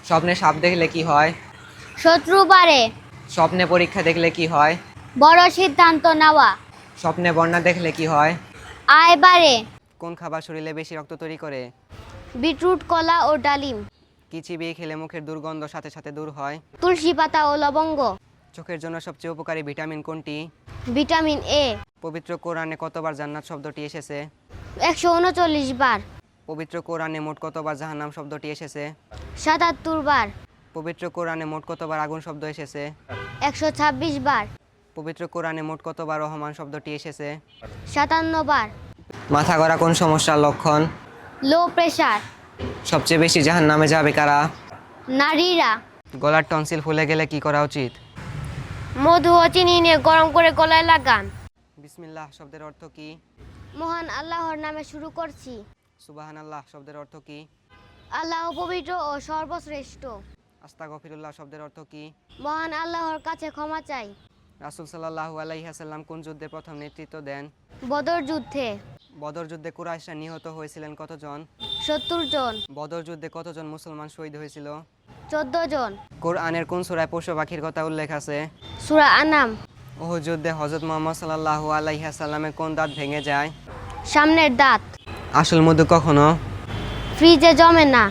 স্বপ্নে সাপ দেখলে কি হয়? শত্রু বাড়ে। স্বপ্নে পরীক্ষা দেখলে কি হয়? বড় সিদ্ধান্ত নেওয়া। স্বপ্নে বন্যা দেখলে কি হয়? আয় বাড়ে। কোন খাবার শরীরে বেশি রক্ত তৈরি করে? বিটরুট, কলা ও ডালিম। কি চিবিয়ে খেলে মুখের দুর্গন্ধ সাথে সাথে দূর হয়? তুলসী পাতা ও লবঙ্গ। চোখের জন্য সবচেয়ে উপকারী ভিটামিন কোনটি? Vitamin A. পবিত্র কোরআনে কতবার জান্নাত শব্দটি এসেছে? 139 বার। পবিত্র কোরআনে মোট কতবার জাহান্নাম শব্দটি এসেছে? 77 বার। পবিত্র কোরআনে মোট কতবার আগুন শব্দ এসেছে? 126 বার। পবিত্র কোরআনে মোট কতবার রহমান শব্দটি এসেছে? 57 বার। মাথা গড়া কোন সমস্যার লক্ষণ? Low pressure. সবচেয়ে বেশি জাহান্নামে যাবে কারা? নারীরা। গলার টনসিল ফুলে গেলে কি করা উচিত? মধু ও চিনি নিয়ে গরম করে গলায় লাগান। বিসমিল্লাহ শব্দের অর্থ কি? মহান আল্লাহর নামে শুরু করছি। সুবহানাল্লাহ শব্দের অর্থ কি? আল্লাহ পবিত্র ও সর্বশ্রেষ্ঠ। আস্তাগফিরুল্লাহ শব্দের অর্থ কি? মহান আল্লাহর কাছে ক্ষমা চাই। রাসূল সাল্লাল্লাহু আলাইহি ওয়াসাল্লাম কোন যুদ্ধে প্রথম নেতৃত্ব দেন? বদর যুদ্ধে। বদর যুদ্ধে কুরাইশরা নিহত হয়েছিলেন কতজন? 70 জন। বদর যুদ্ধে কতজন মুসলমান শহীদ হয়েছিল? 14 জন। কোরআনের কোন সূরায় পশু পাখির কথা উল্লেখ আছে? সূরা আনাম। উহুদ যুদ্ধে হযরত মুহাম্মদ সাল্লাল্লাহু আলাইহি ওয়াসাল্লামের কোন দাঁত ভেঙে যায়? সামনের দাঁত। আসল মধু কখনো ফ্রিজে জমে না।